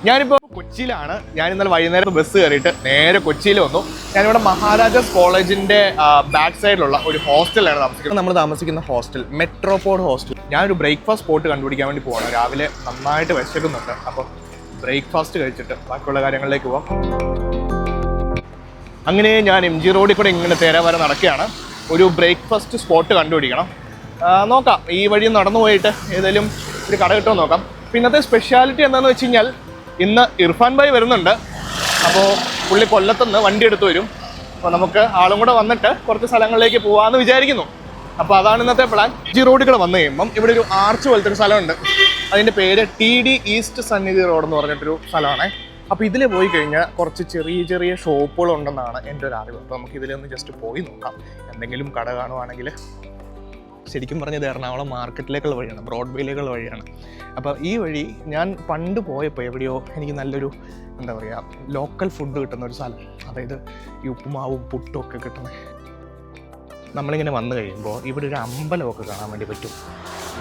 ഞാനിപ്പോൾ കൊച്ചിയിലാണ്. ഞാൻ ഇന്നലെ വൈകുന്നേരം ബസ് കയറിയിട്ട് നേരെ കൊച്ചിയിൽ വന്നു. ഞാനിവിടെ മഹാരാജാസ് കോളേജിന്റെ ബാക്ക് സൈഡിലുള്ള ഒരു ഹോസ്റ്റലാണ് താമസിക്കുന്നത്. നമ്മൾ താമസിക്കുന്ന ഹോസ്റ്റൽ മെട്രോപോഡ് ഹോസ്റ്റൽ. ഞാനൊരു ബ്രേക്ക്ഫാസ്റ്റ് സ്പോട്ട് കണ്ടുപിടിക്കാൻ വേണ്ടി പോകണം. രാവിലെ നന്നായിട്ട് വിശക്കുന്നുണ്ട്. അപ്പോൾ ബ്രേക്ക്ഫാസ്റ്റ് കഴിച്ചിട്ട് ബാക്കിയുള്ള കാര്യങ്ങളിലേക്ക് പോവാം. അങ്ങനെ ഞാൻ MG റോഡിൽ കൂടെ ഇങ്ങനെ തേരാവരെ നടക്കുകയാണ്. ഒരു ബ്രേക്ക്ഫാസ്റ്റ് സ്പോട്ട് കണ്ടുപിടിക്കണം. നോക്കാം, ഈ വഴി നടന്നു പോയിട്ട് ഏതെങ്കിലും ഒരു കട കിട്ടുമോ നോക്കാം. പിന്നത്തെ സ്പെഷ്യാലിറ്റി എന്താണെന്ന് വെച്ച് കഴിഞ്ഞാൽ ഇന്ന് ഇർഫാൻ ഭായ് വരുന്നുണ്ട്. അപ്പോൾ പുള്ളി കൊല്ലത്തുനിന്ന് വണ്ടി എടുത്ത് വരും. അപ്പോൾ നമുക്ക് ആളും കൂടെ വന്നിട്ട് കുറച്ച് സ്ഥലങ്ങളിലേക്ക് പോകാമെന്ന് വിചാരിക്കുന്നു. അപ്പോൾ അതാണ് ഇന്നത്തെ പ്ലാൻ. MG റോഡിൽ കൂടെ വന്നു കഴിയുമ്പം ഇവിടെ ഒരു ആർച്ച് പോലത്തെ ഒരു സ്ഥലമുണ്ട്. അതിൻ്റെ പേര് TD ഈസ്റ്റ് സന്നിധി റോഡ് എന്ന് പറഞ്ഞിട്ടൊരു സ്ഥലമാണ്. അപ്പോൾ ഇതിൽ പോയി കഴിഞ്ഞാൽ കുറച്ച് ചെറിയ ചെറിയ ഷോപ്പുകളുണ്ടെന്നാണ് എൻ്റെ ഒരു അറിവ്. അപ്പോൾ നമുക്ക് ഇതിലൊന്ന് ജസ്റ്റ് പോയി നോക്കാം. എന്തെങ്കിലും കട കാണുവാണെങ്കിൽ. ശരിക്കും പറഞ്ഞത് എറണാകുളം മാർക്കറ്റിലേക്കുള്ള വഴിയാണ്, ബ്രോഡ്വേയിലേക്കുള്ള വഴിയാണ്. അപ്പോൾ ഈ വഴി ഞാൻ പണ്ട് പോയപ്പോൾ എവിടെയോ എനിക്ക് നല്ലൊരു എന്താ പറയുക ലോക്കൽ ഫുഡ് കിട്ടുന്ന ഒരു സ്ഥലം, അതായത് ഈ ഉപ്പുമാവും പുട്ടും ഒക്കെ കിട്ടുന്നത്. നമ്മളിങ്ങനെ വന്നു കഴിയുമ്പോൾ ഇവിടെ ഒരു അമ്പലമൊക്കെ കാണാൻ വേണ്ടി പറ്റും.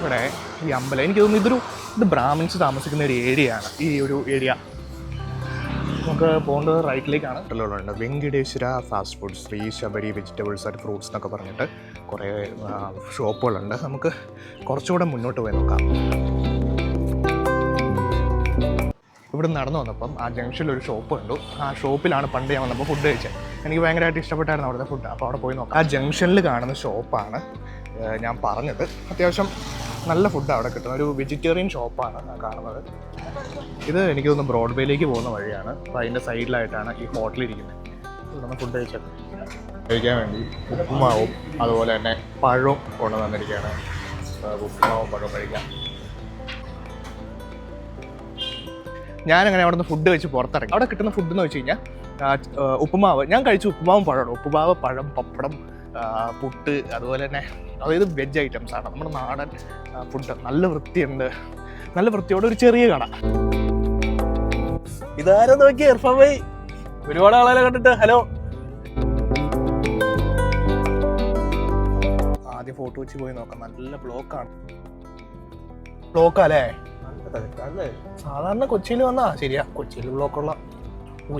ഇവിടെ ഈ അമ്പലം എനിക്ക് തോന്നുന്നു ഇത് ബ്രാഹ്മിൻസ് താമസിക്കുന്ന ഒരു ഏരിയ ആണ്. ഈ ഒരു ഏരിയ നമുക്ക് പോകേണ്ടത് റൈറ്റിലേക്കാണ്. ഹോട്ടലുകളുണ്ട്. Venkateswara fast food, Sri Sabari vegetables and fruits എന്നൊക്കെ പറഞ്ഞിട്ട് കുറേ ഷോപ്പുകളുണ്ട്. നമുക്ക് കുറച്ചുകൂടെ മുന്നോട്ട് പോയി നോക്കാം. ഇവിടെ നടന്നു വന്നപ്പം ആ ജംഗ്ഷനിൽ ഒരു ഷോപ്പ് കണ്ടു. ആ ഷോപ്പിലാണ് പണ്ട് ഞാൻ വന്നപ്പോൾ ഫുഡ് കഴിച്ചത്. എനിക്ക് ഭയങ്കരമായിട്ട് ഇഷ്ടപ്പെട്ടായിരുന്നു അവിടുത്തെ ഫുഡ്. അപ്പോൾ അവിടെ പോയി നോക്കാം. ആ ജംഗ്ഷനിൽ കാണുന്ന ഷോപ്പാണ് ഞാൻ പറഞ്ഞത്. അത്യാവശ്യം നല്ല ഫുഡ് അവിടെ കിട്ടുന്ന ഒരു വെജിറ്റേറിയൻ ഷോപ്പാണ് ഞാൻ കാണുന്നത്. ഇത് എനിക്ക് തോന്നുന്നു ബ്രോഡ്വേയിലേക്ക് പോകുന്ന വഴിയാണ്. അപ്പോൾ അതിൻ്റെ സൈഡിലായിട്ടാണ് ഈ ഹോട്ടലിരിക്കുന്നത്. നമ്മൾ ഫുഡ് കഴിക്കാൻ വേണ്ടി ഉപ്പുമാവും അതുപോലെ തന്നെ പഴവും കൊണ്ടുവന്നിരിക്കുകയാണ്. ഉപ്പുമാവും പഴവും കഴിക്കാം. ഞാനങ്ങനെ അവിടെ നിന്ന് ഫുഡ് കഴിച്ച് പുറത്തിറങ്ങി. അവിടെ കിട്ടുന്ന ഫുഡ് എന്ന് വെച്ച് കഴിഞ്ഞാൽ ഉപ്പുമാവ്. ഞാൻ കഴിച്ച ഉപ്പുമാവും പഴമാണ്. ഉപ്പുമാവ്, പഴം, പപ്പടം, പുട്ട്, അതുപോലെ തന്നെ അതായത് വെജ് ഐറ്റംസ് ആണ്. നമ്മുടെ നാടൻ ഫുഡ്. നല്ല വൃത്തിയുണ്ട്. നല്ല വൃത്തിയോടെ ഒരു ചെറിയ കട. ഇതാരോ നോക്കി ഇർഫാൻ ഭായ്. ഒരുപാട് ആളെ കണ്ടിട്ട്. ഹലോ. ആദ്യം ഫോട്ടോ വെച്ച് പോയി നോക്കാം. നല്ല ബ്ലോക്കാണ്. ബ്ലോക്കല്ലേ? സാധാരണ കൊച്ചിയിൽ വന്നാ ശരിയാ, കൊച്ചിയിൽ ബ്ലോക്കുള്ള.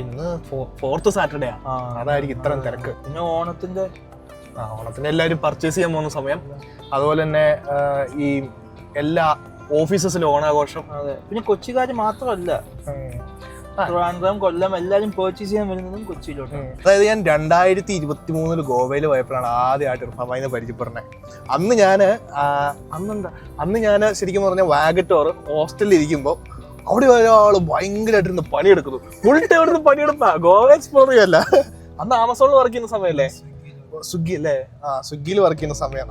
ഇന്ന് 4th സാറ്റർഡേ ആ, അതായിരിക്കും ഇത്രയും തിരക്ക്. പിന്നെ ഓണത്തിന്റെ എല്ലാവരും പർച്ചേസ് ചെയ്യാൻ പോകുന്ന സമയം. അതുപോലെ തന്നെ ഈ എല്ലാ ഓഫീസസിലും ഓണാഘോഷം. അതെ. പിന്നെ കൊച്ചിക്കാര് മാത്രമല്ല, ട്രിവാൻഡ്രം, കൊല്ലം എല്ലാരും പർച്ചേസ് ചെയ്യാൻ വരുന്നതും കൊച്ചിയിലോട്ട്. അതായത് ഞാൻ 2023 ഗോവയിൽ പോയപ്പോഴാണ് ആദ്യമായിട്ട് ഇർഫാൻ ഭായിനെ പരിചയപ്പെടുന്നത്. അന്ന് ഞാൻ ശരിക്കും പറഞ്ഞാൽ വാഗറ്റോർ ഹോസ്റ്റലിൽ ഇരിക്കുമ്പോൾ അവിടെ ഒരാൾ ഭയങ്കരമായിട്ടിരുന്ന് പണിയെടുക്കുന്നു. ഫുൾ ടൈം അവിടുന്ന് പണിയെടുത്താ. ഗോവ എക്സ്പ്ലോർ ചെയ്യല്ല. അന്ന് ആമസോണിൽ വർക്ക് ചെയ്യുന്ന സമയമല്ലേ? സ്വിഗ്ഗി അല്ലേ? സ്വിഗ്ഗിയിൽ വർക്ക് ചെയ്യുന്ന സമയം.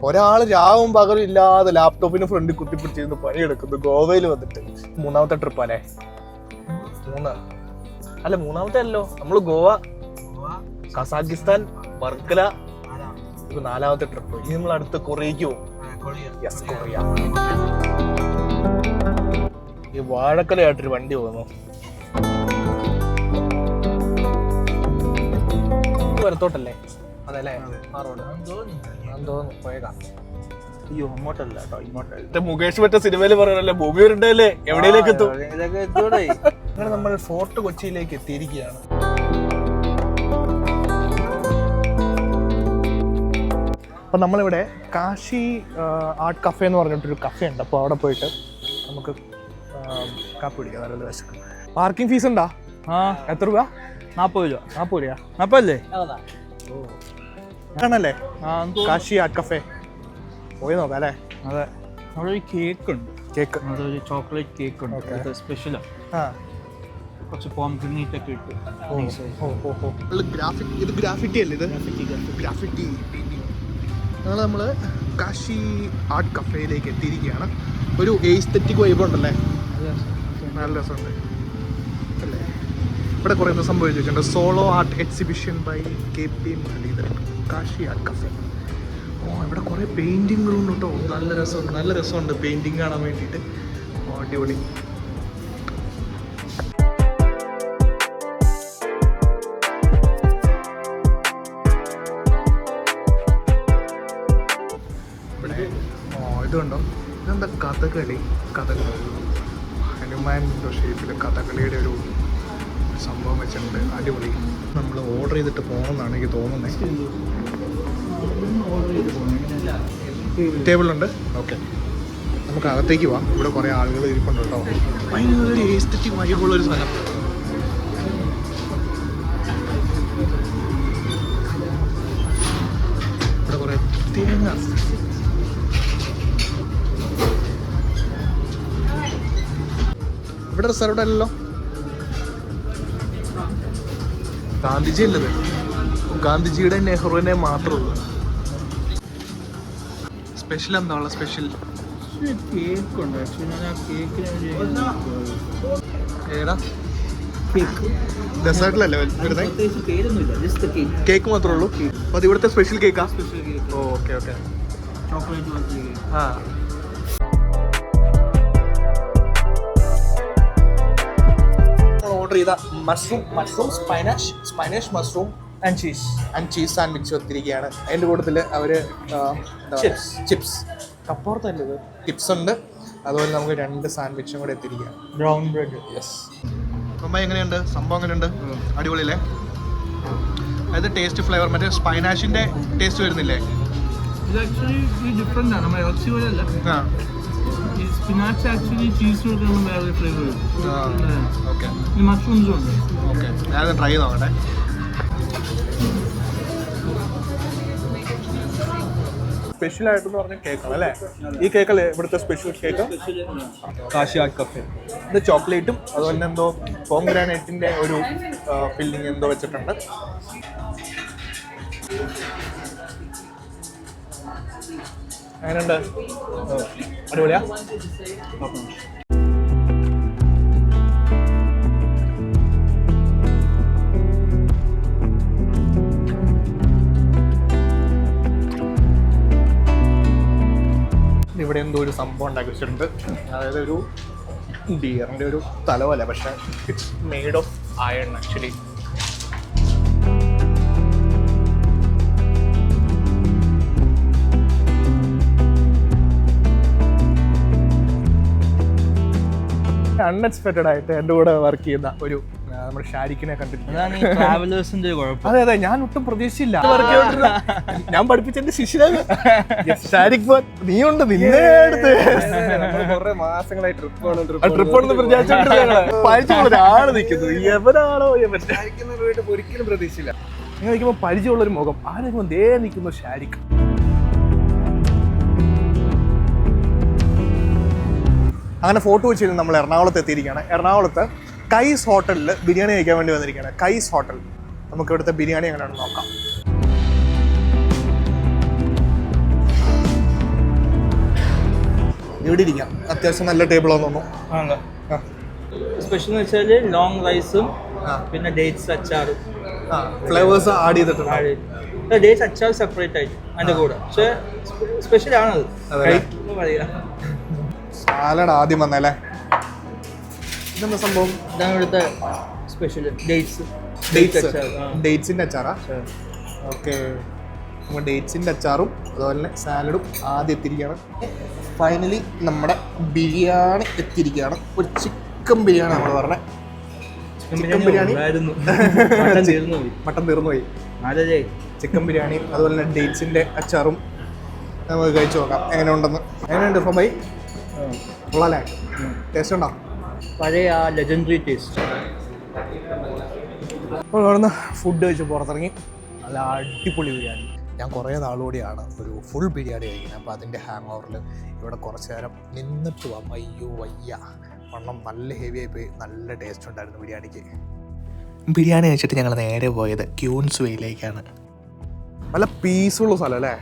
ഒരാൾ രാവും പകലും ഇല്ലാതെ ലാപ്ടോപ്പിന് ഫ്രണ്ടിൽ കുത്തിപ്പിടിച്ചിരുന്ന് പണിയെടുക്കുന്നു ഗോവയിൽ വന്നിട്ട്. 3ാമത്തെ ട്രിപ്പ് അല്ലേ? മൂന്നാമത്തെ അല്ലോ. നമ്മള് ഗോവ, കസാക്കിസ്ഥാൻ, വർക്കല, 4ാമത്തെ ട്രിപ്പ്. ഇനി നമ്മൾ അടുത്ത് കൊറിയക്ക് പോകും. കൊറിയ. ഈ വാഴക്കലയായിട്ടൊരു വണ്ടി പോകുന്നു. വരത്തോട്ടല്ലേ? അതല്ലേ ആ റോഡ്? തോന്നുന്നു പോയേക്കാം. അയ്യോ, അങ്ങോട്ടല്ല കേട്ടോ, ഇങ്ങോട്ടല്ല. മുകേഷ് മറ്റേ സിനിമയിൽ പറയണല്ലേ, ഭൂമി ഉരുണ്ടല്ലേ എവിടെയിലേക്ക് എത്തും. അങ്ങനെ നമ്മൾ ഫോർട്ട് കൊച്ചിയിലേക്ക് എത്തിയിരിക്കുകയാണ്. അപ്പം നമ്മളിവിടെ കാശി ആർട്ട് കഫേ എന്ന് പറഞ്ഞിട്ടൊരു കഫേ ഉണ്ട്. അപ്പോൾ അവിടെ പോയിട്ട് നമുക്ക് കാപ്പി പിടിക്കാം. നല്ല വിശക്കും. പാർക്കിംഗ് ഫീസ് ഉണ്ടാ? എത്ര രൂപ? 40 രൂപ. 40 രൂപ? 40 അല്ലേ? ആണല്ലേ കാശി ആർട്ട് കഫേ. പോയി നോക്കാം അല്ലേ? അതെ. അവിടെ ഒരു കേക്ക് ഉണ്ട്. കേക്ക്, ഒരു ചോക്ലേറ്റ് കേക്ക് ഉണ്ട്. അത് സ്പെഷ്യലാണ്. കുറച്ച് പോംഗ്രീനേറ്റ് ഒക്കെ ഇട്ട്. ഇത് ഗ്രാഫിറ്റി അല്ലേ? ഇത് ഗ്രാഫിറ്റി. നമ്മൾ കാശി ആർട്ട് കഫേയിലേക്ക് എത്തിയിരിക്കുകയാണ്. ഒരു എസ്തെറ്റിക് വൈബ് ഉണ്ടല്ലേ? നല്ല രസമുണ്ട് അല്ലേ? ഇവിടെ കുറേ സംഭവിച്ചു വെച്ചിട്ടുണ്ട്. Solo art exhibition by KP Muraleedharan, Kashi art cafe. ഇവിടെ കുറേ പെയിൻറ്റിങ്ങുകളുണ്ട് കേട്ടോ. നല്ല രസമുണ്ട് പെയിൻറ്റിങ് കാണാൻ വേണ്ടിയിട്ട്. അടിപൊളി. ഇതുണ്ടോ? ഇതെന്താ? കഥകളി. സ്നോമാൻ്റെ ഷേപ്പിൽ കഥകളിയുടെ ഒരു സംഭവം വെച്ചിട്ടുണ്ട്. അടിപൊളി. നമ്മൾ ഓർഡർ ചെയ്തിട്ട് പോകണമെന്നാണ് എനിക്ക് തോന്നുന്നത്. ടേബിളുണ്ട്. ഓക്കെ, നമുക്ക് അകത്തേക്ക് പോവാം. ഇവിടെ കുറേ ആളുകൾ ഇരിപ്പുണ്ട് കേട്ടോ. ഭയങ്കര എസ്തെറ്റിക് വൈബുള്ളൊരു സ്ഥലം. ഇവിടെ കുറേ തേങ്ങ. ഇവിടെ റിസർവ്ഡ് അല്ലല്ലോ. ഗാന്ധിജി അല്ലത്, ഗാന്ധിജിയുടെ നെഹ്റുവിനെ മാത്രമേ ഉള്ളൂ. സ്പെഷ്യൽ എന്താ ഉള്ള സ്പെഷ്യൽ? കേക്കുണ്ട്. ഏതാ? ഡെസേർട്ടിലല്ലേ വരുന്നത്? കേക്ക് മാത്രമേ ഉള്ളൂ. അപ്പോൾ അത് ഇവിടുത്തെ സ്പെഷ്യൽ കേക്കാ? Okay okay. ആ, ഓർഡർ ചെയ്ത mushroom spinach mushroom and cheese sandwich എത്തിയിരിക്കുകയാണ്. അതിൻ്റെ കൂട്ടത്തിൽ അവർ ചിപ്സ് കപ്പുറത്തല്ലേ ഇത്, ചിപ്സ് ഉണ്ട്. അതുപോലെ നമുക്ക് 2 സാൻഡ്വിച്ചും കൂടെ എത്തിയിരിക്കുകയാണ്. Brown bread. യെസ്. അപ്പം എങ്ങനെയുണ്ട് സംഭവം? എങ്ങനെയുണ്ട്? അടിപൊളിയല്ലേ? അതായത് ടേസ്റ്റ് ഫ്ലേവർ മറ്റേ സ്പൈനാഷിൻ്റെ ടേസ്റ്റ് വരുന്നില്ലേ? ഇത് ആക്ച്വലി ഡിഫറെൻ്റ് ആണ്. നമ്മൾ ഇറച്ചി പോലെ അല്ല. ആ, ഈ സ്പിനാച്ച് ആക്ച്വലി ചീസ് കൊടുക്കുന്ന വേറെ ഫ്ലേവർ വരും. ഓക്കെ ഈ മഷ്റൂംസും ഉണ്ട്. ഓക്കെ, ഞാനത് ട്രൈ ചെയ്ത് നോക്കട്ടെ. സ്പെഷ്യൽ ആയിട്ടെന്ന് പറഞ്ഞ കേക്കാണ് അല്ലേ? ഈ കേക്കല്ലേ ഇവിടുത്തെ സ്പെഷ്യൽ കേക്ക്? കാശിയാട് കഫേ. ഇത് ചോക്ലേറ്റും അതുപോലെ എന്തോ പോംഗ്രാനൈറ്റിൻ്റെ ഒരു ഫില്ലിങ് എന്തോ വെച്ചിട്ടുണ്ട്. അങ്ങനെയുണ്ട്. അടിപൊളിയാ. ഇവിടെ എന്തോ ഒരു സംഭവം ഉണ്ടാക്കി വെച്ചിട്ടുണ്ട്. അതായത് ഒരു ഡിയറിൻ്റെ ഒരു തലവല്ല, പക്ഷേ it's made of iron actually. Unexpected ആയിട്ട് എൻ്റെ കൂടെ വർക്ക് ചെയ്യുന്ന ഒരു നമ്മുടെ ഷാരിഖിനെ കണ്ടിട്ടുണ്ട്. അതെ അതെ, ഞാൻ ഒട്ടും പ്രതീക്ഷിച്ചില്ല. ഞാൻ പഠിപ്പിച്ച എന്റെ ശിഷ്യനാണ് ഷാരിഖ്. നീയുണ്ട്, നിന്നെ അടുത്ത് കുറെ മാസങ്ങളായി ട്രിപ്പ് പരിചയമുള്ള ഒരാള് നിൽക്കുന്നു. എവനാണോ ഒരിക്കലും പ്രതീക്ഷിച്ചില്ല. നിങ്ങൾ നിൽക്കുമ്പോൾ പരിചയമുള്ളൊരു മുഖം, ആരെങ്കിലും ദേ നിൽക്കുന്നു ഷാരിഖ്. അങ്ങനെ ഫോട്ടോ വെച്ച് നമ്മൾ എറണാകുളത്ത് എത്തിയിരിക്കുകയാണ്. എറണാകുളത്ത് കൈസ് ഹോട്ടലിൽ ബിരിയാണി കഴിക്കാൻ വേണ്ടി വന്നിരിക്കുകയാണ്. കൈസ് ഹോട്ടൽ. നമുക്ക് ഇവിടുത്തെ ബിരിയാണി എങ്ങനെയാണെന്ന് നോക്കാം. ഇവിടെ ഇരിക്കാം. അത്യാവശ്യം നല്ല ടേബിളാന്ന് തോന്നുന്നു. സ്പെഷ്യൽ എന്ന് വെച്ചാൽ ലോങ് റൈസും പിന്നെ ഡേറ്റ്സ് അച്ചാറും ഫ്ലേവേഴ്സ് ആഡ് ചെയ്തിട്ടുണ്ട്. ഡേറ്റ്സ് അച്ചാർ സെപ്പറേറ്റ് ആയിട്ട് അതിൻ്റെ കൂടെ. പക്ഷേ സ്പെഷ്യൽ ആണത്. സാലഡ് ആദ്യം വന്നല്ലേ? ഇതെന്താ സംഭവം? ഇതാണ് ഇവിടുത്തെ സ്പെഷ്യൽ. ഡേറ്റ്സിൻ്റെ അച്ചാറാ? ഓക്കെ. നമ്മൾ ഡേറ്റ്സിൻ്റെ അച്ചാറും അതുപോലെ തന്നെ സാലഡും ആദ്യം എത്തിയിരിക്കുകയാണ്. ഫൈനലി നമ്മുടെ ബിരിയാണി എത്തിയിരിക്കുകയാണ്. ഒരു ചിക്കൻ ബിരിയാണി നമ്മൾ പറഞ്ഞത്. ചിക്കൻ ബിരിയാണി മട്ടൻ തീർന്നുപോയി. ചിക്കൻ ബിരിയാണിയും അതുപോലെ തന്നെ ഡേറ്റ്സിൻ്റെ അച്ചാറും നമുക്ക് കഴിച്ചു നോക്കാം എങ്ങനെ ഉണ്ടെന്ന്. എങ്ങനെയുണ്ട് ഫബൈ? കൊള്ളാല്ലേ? ടേസ്റ്റ് ഉണ്ടോ? പഴയ ആ ലെജൻഡറി ടേസ്റ്റ്. അപ്പോൾ അവിടുന്ന് ഫുഡ് കഴിച്ച് പുറത്തിറങ്ങി. നല്ല അടിപൊളി ബിരിയാണി. ഞാൻ കുറേ നാളുകൂടിയാണ് ഒരു ഫുൾ ബിരിയാണി കഴിക്കുന്നത്. അപ്പോൾ അതിൻ്റെ ഹാങ് ഓവറിൽ ഇവിടെ കുറച്ച് നേരം നിന്നിട്ട് പോവാം. അയ്യോ വയ്യ, വണ്ണം നല്ല ഹെവി ആയിപ്പോയി. നല്ല ടേസ്റ്റ് ഉണ്ടായിരുന്നു ബിരിയാണിക്ക്. ബിരിയാണി കഴിച്ചിട്ട് ഞങ്ങൾ നേരെ പോയത് ക്യൂൻസ് വേയിലേക്കാണ്. നല്ല പീസ്ഫുൾ സ്ഥലം അല്ലേ?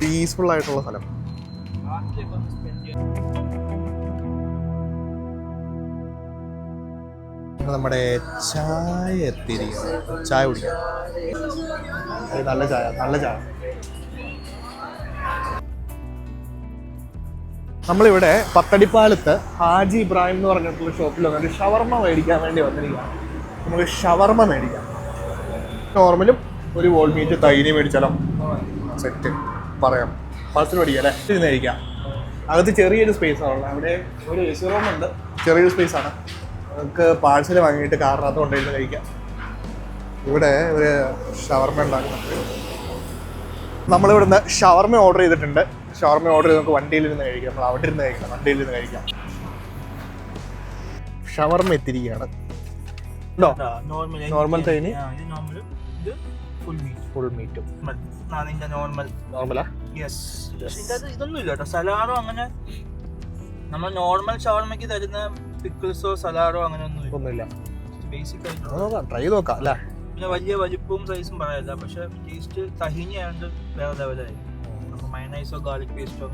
പീസ്ഫുൾ ആയിട്ടുള്ള സ്ഥലം. നമ്മുടെ ചായ എത്തിയിരിക്കുന്നത്. ചായ കുടിക്കാം. നല്ല ചായ, നല്ല ചായ. നമ്മളിവിടെ പത്തടിപ്പാലത്ത് ഹാജി ഇബ്രാഹിം എന്ന് പറഞ്ഞിട്ടുള്ള ഷോപ്പിൽ വന്നിട്ട് ഷവർമ മേടിക്കാൻ വേണ്ടി വന്നിരിക്കുകയാണ്. നമുക്ക് ഷവർമ മേടിക്കാം. നോർമലും ഒരു വോൾ മീറ്റ് തൈര് മേടിച്ചാലോ? സെറ്റ് പറയാം. പാർസൽ മേടിക്കാം അല്ലേ? ഇരുന്ന് കഴിക്കാം. അകത്ത് ചെറിയൊരു സ്പേസ് ആണുള്ളത്. അവിടെ ഒരു AC റൂം ഉണ്ട്. ചെറിയൊരു സ്പേസ് ആണ്, നമുക്ക് പാഴ്സൽ വാങ്ങിയിട്ട് കാറിനകത്ത് കൊണ്ടുവരുന്ന കഴിക്കാം. ഇവിടെ ഒരു ഷവർമ ഉണ്ടാക്കുന്നുണ്ട്. നമ്മളിവിടുന്ന് ഷവർമ ഓർഡർ ചെയ്തിട്ടുണ്ട്. ഷവർമ ഓർഡർ ചെയ്ത് നമുക്ക് വണ്ടിയിലിരുന്ന് കഴിക്കാം. നമ്മൾ അവിടെ ഇരുന്ന് കഴിക്കാം, വണ്ടിയിലിരുന്ന് കഴിക്കാം. ഷവർമ എത്തിരിക്കുകയാണ്. നോർമൽ തൈന് ഫുൾ മീറ്റും നോർമലാ. ഇതൊന്നും ഇല്ല കേട്ടോ, സലാഡോ അങ്ങനെ നമ്മൾ നോർമൽ ഷവർമയ്ക്ക് തരുന്ന പിക്കിൾസോ സലാഡോ അങ്ങനെ ഒന്നുമില്ല. ബേസിക് ആയിട്ട് ട്രൈ നോക്കാം അല്ലേ. പിന്നെ വലിയ വലിപ്പവും സൈസും പറയല്ല, പക്ഷെ ടേസ്റ്റ് തഹിനി ആയതുകൊണ്ട് വേറെ ലെവലായി. മയണൈസോ ഗാർലിക് പേസ്റ്റോ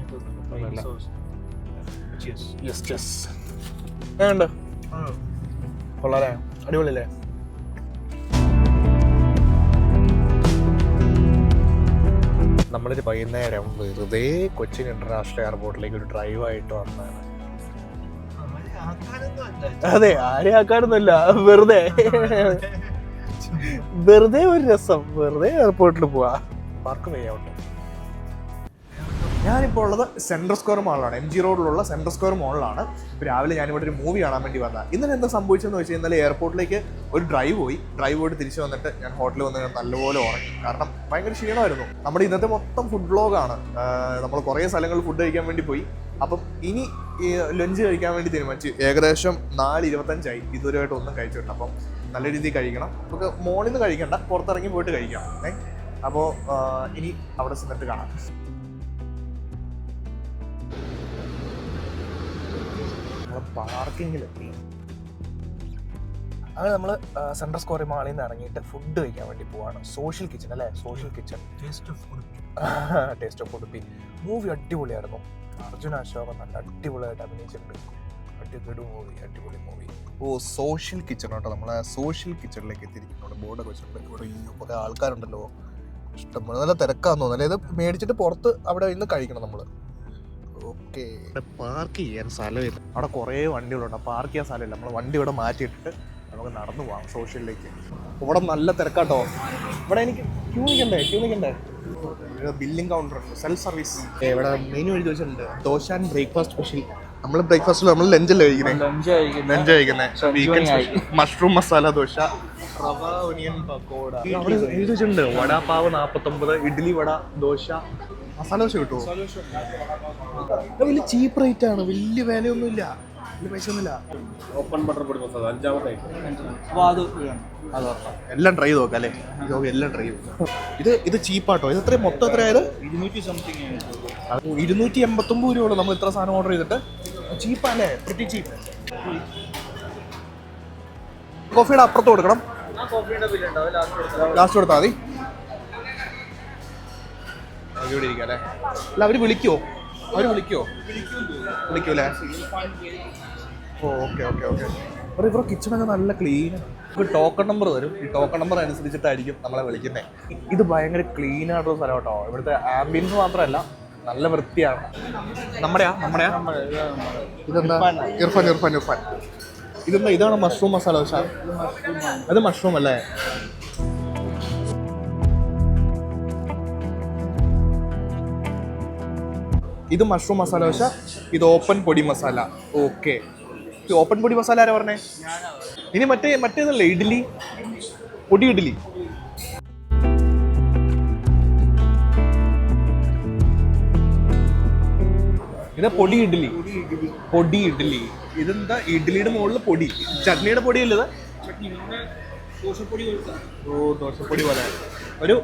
ഉണ്ട് കൊള്ളാലേ, അടിപൊളിയല്ലേ. നമ്മളൊരു വൈകുന്നേരം വെറുതെ കൊച്ചിൻ ഇന്റർനാഷണൽ എയർപോർട്ടിലേക്ക് ഒരു ഡ്രൈവായിട്ട് വന്നതാണ്. അതെ, ആരെയും ആക്കാനൊന്നുമില്ല, വെറുതെ വെറുതെ ഒരു രസം, വെറുതെ എയർപോർട്ടിൽ പോവാ. പാർക്ക് വേ ഔട്ട്. ഞാനിപ്പോൾ ഉള്ളത് സെൻട്രൽ സ്ക്വയർ മാളിലാണ്, MG റോഡിലുള്ള സെൻട്രൽ സ്ക്വയർ മാളിലാണ്. രാവിലെ ഞാനിവിടെ ഒരു മൂവി കാണാൻ വേണ്ടി വന്നതാണ്. ഇന്നലെ എന്താ സംഭവിച്ചതെന്ന് വെച്ച് കഴിഞ്ഞാൽ എയർപോർട്ടിലേക്ക് ഒരു ഡ്രൈവ് പോയിട്ട് തിരിച്ചു വന്നിട്ട് ഞാൻ ഹോട്ടലിൽ വന്ന് നല്ലപോലെ ഉറങ്ങി. കാരണം ഭയങ്കര ക്ഷീണമായിരുന്നു. നമ്മുടെ ഇന്നത്തെ മൊത്തം ഫുഡ് വ്ലോഗാണ്. നമ്മൾ കുറേ സ്ഥലങ്ങളിൽ ഫുഡ് കഴിക്കാൻ വേണ്ടി പോയി. അപ്പം ഇനി ലഞ്ച് കഴിക്കാൻ വേണ്ടി തീരുമാനിച്ചു. ഏകദേശം 4:25 ഇതുവരെയായിട്ട് ഒന്നും കഴിച്ചിട്ടുണ്ട്. അപ്പം നല്ല രീതിയിൽ കഴിക്കണം. നമുക്ക് മോളിൽ നിന്ന് കഴിക്കണ്ട, പുറത്തിറങ്ങി പോയിട്ട് കഴിക്കാം. അപ്പോൾ ഇനി അവിടെ ചെന്നിട്ട് കാണാം. പാർക്കിങ്ങിലെത്തി. അങ്ങനെ നമ്മൾ സെൻട്രൽ സ്ക്വയർ മാളിൽ നിന്ന് ഇറങ്ങിയിട്ട് ഫുഡ് കഴിക്കാൻ വേണ്ടി പോവാണ്. സോഷ്യൽ കിച്ചൺ അല്ലേ, social kitchen, taste of Udupi. Movie അടിപൊളിയായിരുന്നു. അർജുൻ അശോകൻ നല്ല അടിപൊളിയായിട്ട് അഭിനയിച്ചിട്ടുണ്ട്. അടിപൊളി മൂവി. സോഷ്യൽ കിച്ചൺ കേട്ടോ. നമ്മളെ സോഷ്യൽ കിച്ചണിലേക്ക് എത്തിയിരിക്കുന്നു. ബോർഡൊക്കെ വെച്ചിട്ടുണ്ട്. ഇവിടെ കുറേ ആൾക്കാരുണ്ടല്ലോ, ഇഷ്ടംപോലെ. നല്ല തിരക്കാന്ന് തോന്നുന്നു. ഇത് മേടിച്ചിട്ട് പുറത്ത് അവിടെ ഇന്ന് കഴിക്കണം നമ്മൾ. ഓക്കെ, പാർക്ക് ചെയ്യാൻ സ്ഥലമില്ല. അവിടെ കുറേ വണ്ടികളുണ്ട്, പാർക്ക് ചെയ്യാൻ സ്ഥലമില്ല. നമ്മൾ വണ്ടി ഇവിടെ മാറ്റിയിട്ടിട്ട് നമുക്ക് നടന്നു പോകാം സോഷ്യലിലേക്ക്. ഇവിടെ നല്ല തിരക്കാട്ടോ. ഇവിടെ എനിക്ക് ക്യൂ നിൽക്കണ്ടേ. ബില്ലിംഗ് കൗണ്ടർ ഉണ്ട്, സെൽഫ് സർവീസ്. ഇവിടെ മെനു എഴുതി വെച്ചിട്ടുണ്ട്, ദോശ ആൻഡ് ബ്രേക്ക്ഫാസ്റ്റ് സ്പെഷ്യൽ. നമ്മൾ ബ്രേക്ക്ഫാസ്റ്റിൽ നമ്മൾ ലഞ്ചല്ലേ കഴിക്കുന്നത്. മഷ്റൂം മസാല ദോശ, റവ ഒനിയൻ പക്കോട. അവിടെ എഴുതി വെച്ചിട്ടുണ്ട് വടാപാവ് 49, ഇഡ്ഡലി വട, ദോശ, മസാല ദോശ കിട്ടുമോ? വലിയ ചീപ്പ് റേറ്റ് ആണ്, വലിയ വിലയൊന്നുമില്ല, വലിയ പൈസ ഒന്നുമില്ല. ഓപ്പൺ ബട്ടർ പൊടി മസാല 5-ാമത്തെ എല്ലാം ട്രൈ ചെയ്ത് നോക്കാം അല്ലേ. എല്ലാം ട്രൈ ചെയ്തു. ഇത് ചീപ്പാട്ടോ. ഇത് എത്രയും മൊത്തം എത്രയായത്? 289 രൂപയുള്ളൂ. നമ്മൾ ഇത്ര സാധനം ഓർഡർ ചെയ്തിട്ട് ചീപ്പല്ലേ, പ്രിറ്റി ചീപ്പ്. കോഫിയുടെ അപ്പുറത്ത് കൊടുക്കണം, ലാസ്റ്റ് കൊടുത്താൽ മതി. ഇവിടെ ഇരിക്കാം അല്ലേ. അല്ല, അവർ വിളിക്കുമോ അല്ലേ? ഓക്കെ. അപ്പോൾ ഇവരുടെ കിച്ചണൊക്കെ നല്ല ക്ലീൻ. ഒരു ടോക്കൺ നമ്പർ തരും. ഈ ടോക്കൺ നമ്പർ അനുസരിച്ചിട്ടായിരിക്കും നമ്മളെ വിളിക്കുന്നത്. ഇത് ഭയങ്കര ക്ലീൻ ആയിട്ടുള്ള സ്ഥലം കേട്ടോ. ഇവിടുത്തെ ആംബിയൻസ് മാത്രമല്ല, നല്ല വൃത്തിയാണ്. നമ്മുടെയാ ഇതെന്താ? ഇർഫാൻ. ഇതെന്താ? ഇതാണ് മഷ്റൂം മസാല ദോശ. അത് മഷ്റൂം അല്ലേ? ഇത് മഷ്റൂം മസാല ദോശ, ഇത് ഓപ്പൺ പൊടി മസാല. ഓക്കെ, ഓപ്പൺ പൊടി മസാല ആരാ പറഞ്ഞേ? ഇനി മറ്റേതല്ലേ, ഇഡ്ഡലി, പൊടി ഇഡ്ഡലി. ഇത് പൊടി ഇഡ്ഡലി. ഇതെന്താ? ഇഡ്ഡലിയുടെ മുകളിൽ പൊടി, ചട്നിയുടെ പൊടി അല്ലത്. ദോശപ്പൊടി പോലെ ഒരു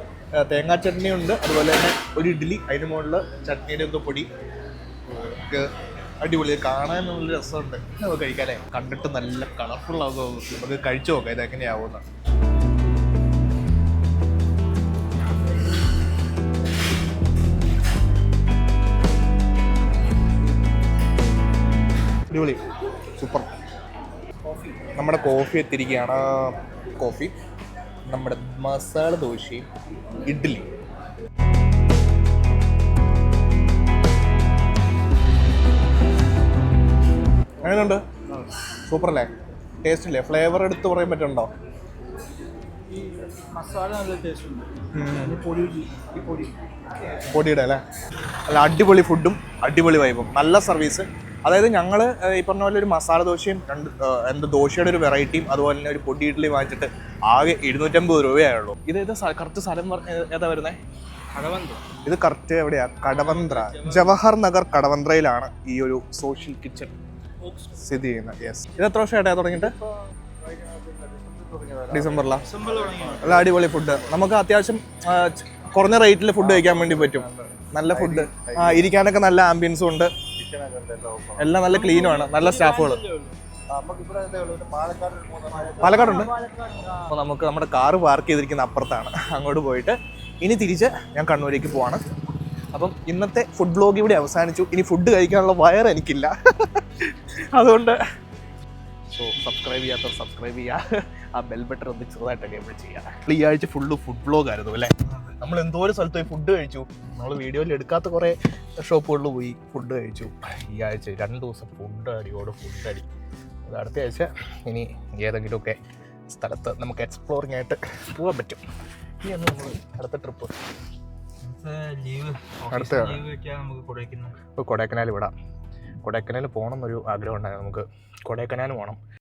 തേങ്ങാ ചട്നി ഉണ്ട്. അതുപോലെ തന്നെ ഒരു ഇഡ്ഡലി, അതിന് മുകളിൽ ചട്നിയുടെ എന്തോ പൊടി. അടിപൊളി, കാണാൻ നല്ല രസമുണ്ട്. നമുക്ക് കഴിക്കാല്ലേ. കണ്ടിട്ട് നല്ല കളർഫുൾ ആകും. നമുക്ക് കഴിച്ചു നോക്കാം ഇതെങ്ങനെയാവുന്ന. അടിപൊളി, സൂപ്പർ. നമ്മുടെ കോഫി എത്തിയിരിക്കുകയാണ്. കോഫി, നമ്മുടെ മസാല ദോശയും ഇഡ്ഡലി. അങ്ങനെയുണ്ട്, സൂപ്പർ അല്ലേ? ടേസ്റ്റ് ഇല്ലേ? ഫ്ലേവർ എടുത്ത് പറയാൻ പറ്റുന്നുണ്ടോ? മസാല നല്ല ടേസ്റ്റ് ഉണ്ട്. പൊടിയുടെ അല്ലേ? അല്ല, അടിപൊളി ഫുഡും അടിപൊളി വൈബും, നല്ല സർവീസ്. അതായത് ഞങ്ങൾ ഈ പറഞ്ഞ പോലെ ഒരു മസാല ദോശയും എന്താ ദോശയുടെ ഒരു വെറൈറ്റിയും അതുപോലെ തന്നെ ഒരു പൊടി ഇഡ്ഡലി വാങ്ങിച്ചിട്ട് ആകെ 250 രൂപയായുള്ളൂ. ഇത് കറക്റ്റ് സ്ഥലം ഏതാ വരുന്നത്? ഇത് കറക്റ്റ് എവിടെയാ? കടവന്ത്ര, ജവഹർ നഗർ കടവന്ത്രയിലാണ് ഈ ഒരു സോഷ്യൽ കിച്ചൺ സ്ഥിതി ചെയ്യുന്നത്. യെസ്. ഇത് എത്ര വർഷമായിട്ടാ തുടങ്ങിയിട്ട്? ഡിസംബറിലാണ്. നല്ല അടിപൊളി ഫുഡ്, നമുക്ക് അത്യാവശ്യം കുറഞ്ഞ റേറ്റിൽ ഫുഡ് കഴിക്കാൻ വേണ്ടി പറ്റും. നല്ല ഫുഡ്, ഇരിക്കാനൊക്കെ നല്ല ആംബിയൻസും ഉണ്ട്, എല്ലാം നല്ല ക്ലീനുമാണ്, നല്ല സ്റ്റാഫുകൾ. പാലക്കാടുണ്ട്. അപ്പോൾ നമുക്ക് നമ്മുടെ കാറ് പാർക്ക് ചെയ്തിരിക്കുന്ന അപ്പുറത്താണ്, അങ്ങോട്ട് പോയിട്ട് ഇനി തിരിച്ച് ഞാൻ കണ്ണൂരേക്ക് പോവാണ്. അപ്പം ഇന്നത്തെ ഫുഡ് ബ്ലോഗ് ഇവിടെ അവസാനിച്ചു. ഇനി ഫുഡ് കഴിക്കാനുള്ള വയർ എനിക്കില്ല, അതുകൊണ്ട് സബ്സ്ക്രൈബ് ചെയ്യാത്തവർ സബ്സ്ക്രൈബ് ചെയ്യുക, ആ ബെൽ ബട്ടൺ ഒന്ന് ചെറുതായിട്ടൊക്കെ എവിടെ ചെയ്യുക. ഈ ആഴ്ച ഫുള്ള് ഫുഡ് ബ്ലോഗ് ആയിരുന്നു അല്ലേ? നമ്മൾ എന്തോരം സ്ഥലത്ത് പോയി ഫുഡ് കഴിച്ചു. നമ്മൾ വീഡിയോയിൽ എടുക്കാത്ത കുറേ ഷോപ്പുകളിൽ പോയി ഫുഡ് കഴിച്ചു. ഈ ആഴ്ച 2 ദിവസം ഫുഡ് അടി. അത് അടുത്ത ആഴ്ച ഇനി ഏതെങ്കിലുമൊക്കെ സ്ഥലത്ത് നമുക്ക് എക്സ്പ്ലോറിംഗ് ആയിട്ട് പോകാൻ പറ്റും. ഇനിയാണ് നമ്മൾ അടുത്ത ട്രിപ്പ്. കൊടൈക്കനാൽ വിടാം. കൊടൈക്കനാൽ പോകണം എന്നൊരു ആഗ്രഹം ഉണ്ടായിരുന്നു നമുക്ക്. കൊടൈക്കനാൽ പോകണം.